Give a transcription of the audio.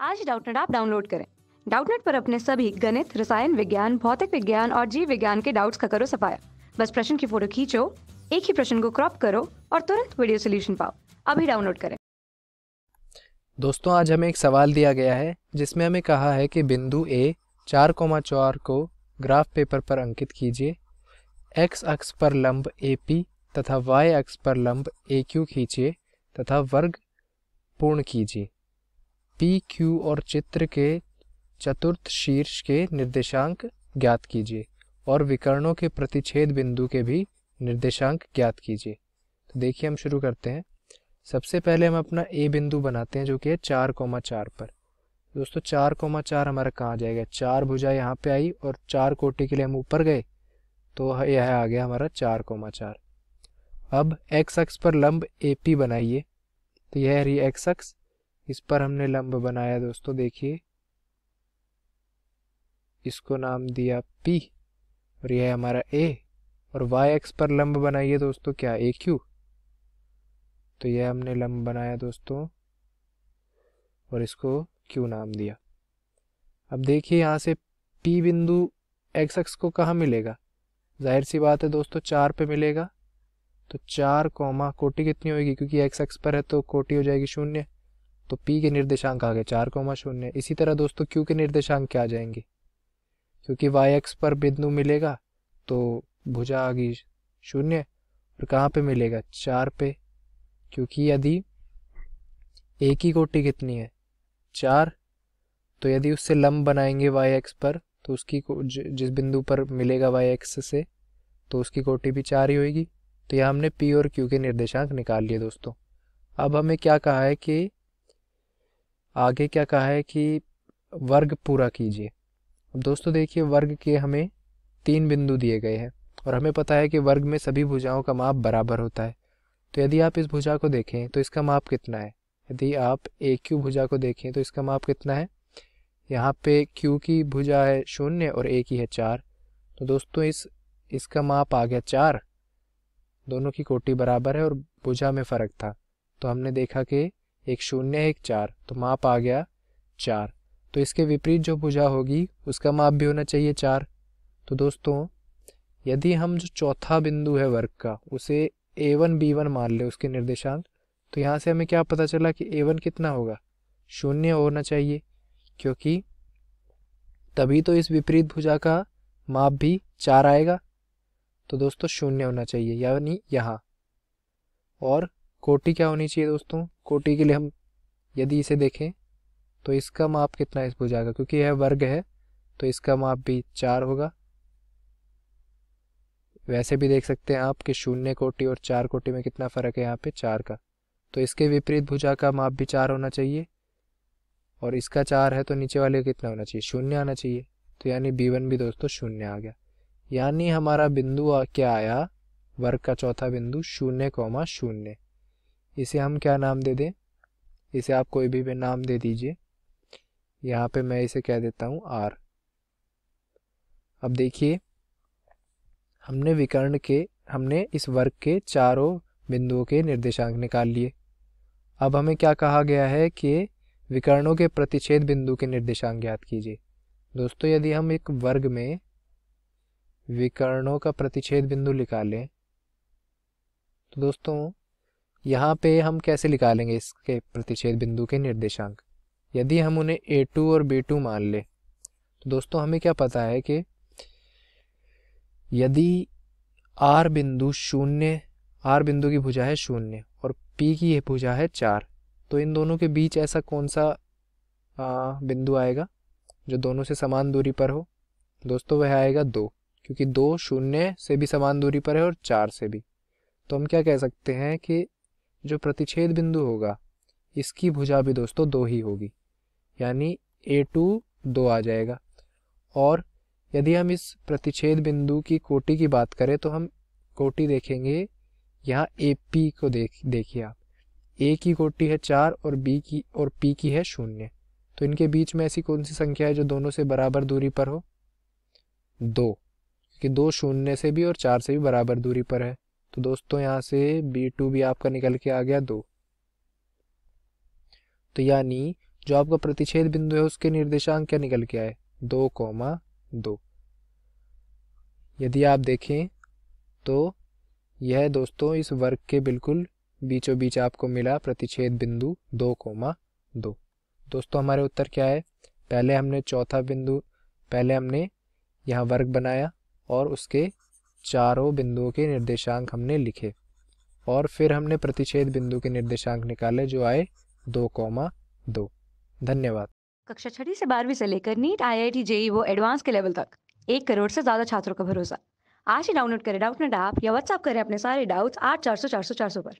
आज Doubtnut app download करें। Doubtnut पर अपने सभी गणित, रसायन विज्ञान, भौतिक विज्ञान और जीव विज्ञान के डाउट्स का करो सफाया। बस प्रश्न की फोटो खींचो, एक ही प्रश्न को क्रॉप करो और तुरंत वीडियो सोल्यूशन पाओ। अभी डाउनलोड करें। दोस्तों, आज हमें एक सवाल दिया गया है जिसमें हमें कहा है कि बिंदु ए 4,4 को ग्राफ पेपर पर अंकित कीजिए। एक्स अक्ष पर लंब AP तथा वाई अक्ष पर लंब AQ खींचिए तथा वर्ग पूर्ण कीजिए। PQ और चित्र के चतुर्थ शीर्ष के निर्देशांक ज्ञात कीजिए और विकर्णों के प्रतिच्छेद बिंदु के भी निर्देशांक ज्ञात कीजिए। तो देखिए, हम शुरू करते हैं। सबसे पहले हम अपना ए बिंदु बनाते हैं जो कि है 4,4 पर। दोस्तों, 4,4 हमारा कहाँ जाएगा? 4 भुजा यहाँ पे आई और 4 कोटि के लिए हम ऊपर गए तो यह आ गया हमारा 4,4। अब एक्स अक्ष पर लंब AP बनाइए। तो यह रही एक्स अक्ष, इस पर हमने लंब बनाया। दोस्तों देखिए, इसको नाम दिया P और यह हमारा A। और वाई अक्ष पर लंब बनाइए दोस्तों, क्या? AQ। तो यह हमने लंब बनाया दोस्तों और इसको Q नाम दिया। अब देखिए, यहाँ से P बिंदु एक्स अक्ष को कहाँ मिलेगा? जाहिर सी बात है दोस्तों, 4 पे मिलेगा। तो 4 कोटि कितनी होगी? क्योंकि एक्स अक्ष पर है तो कोटि हो जाएगी 0। तो P के निर्देशांक आ गए 4,0। इसी तरह दोस्तों Q के निर्देशांक क्या आ जाएंगे? क्योंकि वाई अक्ष पर बिंदु मिलेगा तो भुजा आ गई 0 और कहाँ पे मिलेगा? 4 पे। क्योंकि यदि A की कोटि कितनी है? 4। तो यदि उससे लंब बनाएंगे वाई एक्स पर तो उसकी जिस बिंदु पर मिलेगा वाई एक्स से तो उसकी कोटि भी 4 ही होगी। तो यहाँ हमने P और Q के निर्देशांक निकाल लिए दोस्तों। अब हमें क्या कहा है कि आगे क्या कहा है कि वर्ग पूरा कीजिए। अब दोस्तों देखिए, वर्ग के हमें 3 बिंदु दिए गए हैं और हमें पता है कि वर्ग में सभी भुजाओं का माप बराबर होता है। तो यदि आप इस भुजा को देखें तो इसका माप कितना है? यदि आप AQ भुजा को देखें तो इसका माप कितना है? यहाँ पे Q की भुजा है 0 और A की है 4। तो दोस्तों इसका माप आ गया 4। दोनों की कोटि बराबर है और भुजा में फ़र्क था तो हमने देखा कि एक 0 है एक 4, तो माप आ गया 4। तो इसके विपरीत जो भुजा होगी उसका माप भी होना चाहिए 4। तो दोस्तों, यदि हम जो चौथा बिंदु है वर्ग का उसे A1 B1 मान ले उसके निर्देशांक, तो यहाँ से हमें क्या पता चला कि A1 कितना होगा? 0 होना चाहिए, क्योंकि तभी तो इस विपरीत भुजा का माप भी 4 आएगा। तो दोस्तों 0 होना चाहिए, यानी यहाँ। और कोटि क्या होनी चाहिए दोस्तों? कोटि के लिए हम यदि इसे देखें तो इसका माप कितना है इस भुजा का? क्योंकि यह वर्ग है तो इसका माप भी 4 होगा। वैसे भी देख सकते हैं आप कि 0 कोटि और 4 कोटि में कितना फ़र्क है यहाँ पे? 4 का। तो इसके विपरीत भुजा का माप भी 4 होना चाहिए और इसका 4 है तो नीचे वाले कितना होना चाहिए? 0 आना चाहिए। तो यानी B1 भी दोस्तों 0 आ गया। यानी हमारा बिंदु क्या आया? वर्ग का चौथा बिंदु 0,0। इसे हम क्या नाम दे दें? इसे आप कोई भी नाम दे दीजिए। यहाँ पे मैं इसे कह देता हूँ R। अब देखिए, हमने इस वर्ग के चारों बिंदुओं के निर्देशांक निकाल लिए। अब हमें क्या कहा गया है कि विकर्णों के प्रतिच्छेद बिंदु के निर्देशांक ज्ञात कीजिए। दोस्तों, यदि हम एक वर्ग में विकर्णों का प्रतिच्छेद बिंदु निकालें तो दोस्तों यहाँ पे हम कैसे निकालेंगे इसके प्रतिच्छेद बिंदु के निर्देशांक? यदि हम उन्हें A2 और B2 मान ले तो दोस्तों हमें क्या पता है कि यदि R बिंदु की भुजा है 0 और P की ये भुजा है 4, तो इन दोनों के बीच ऐसा कौन सा बिंदु आएगा जो दोनों से समान दूरी पर हो? दोस्तों वह आएगा 2, क्योंकि 2 0 से भी समान दूरी पर है और 4 से भी। तो हम क्या कह सकते हैं कि जो प्रतिच्छेद बिंदु होगा इसकी भुजा भी दोस्तों 2 ही होगी, यानी A2 2 आ जाएगा। और यदि हम इस प्रतिच्छेद बिंदु की कोटि की बात करें तो हम कोटि देखेंगे, यहाँ AP को देखिए आप, A की कोटि है 4 और P की है 0। तो इनके बीच में ऐसी कौन सी संख्या है जो दोनों से बराबर दूरी पर हो? 2, क्योंकि 2 0 से भी और 4 से भी बराबर दूरी पर है। तो दोस्तों यहाँ से B2 भी आपका निकल के आ गया 2। तो यानी जो आपका प्रतिच्छेद बिंदु है उसके निर्देशांक क्या निकल के आए, 2,2। यदि आप देखें तो यह दोस्तों इस वर्ग के बिल्कुल बीचों बीच आपको मिला प्रतिच्छेद बिंदु 2,2। दोस्तों हमारे उत्तर क्या है, पहले हमने यहाँ वर्ग बनाया और उसके चारों बिंदुओं के निर्देशांक हमने लिखे और फिर हमने प्रतिच्छेद बिंदु के निर्देशांक निकाले जो आए 2,2। धन्यवाद। कक्षा 6वीं से 12वीं से लेकर नीट, IIT, JEE वो एडवांस के लेवल तक 1 करोड़ से ज्यादा छात्रों का भरोसा। आज ही डाउनलोड करें डाउटनेट ऐप या व्हाट्सएप करें अपने सारे डाउट्स 8400 400 400 पर।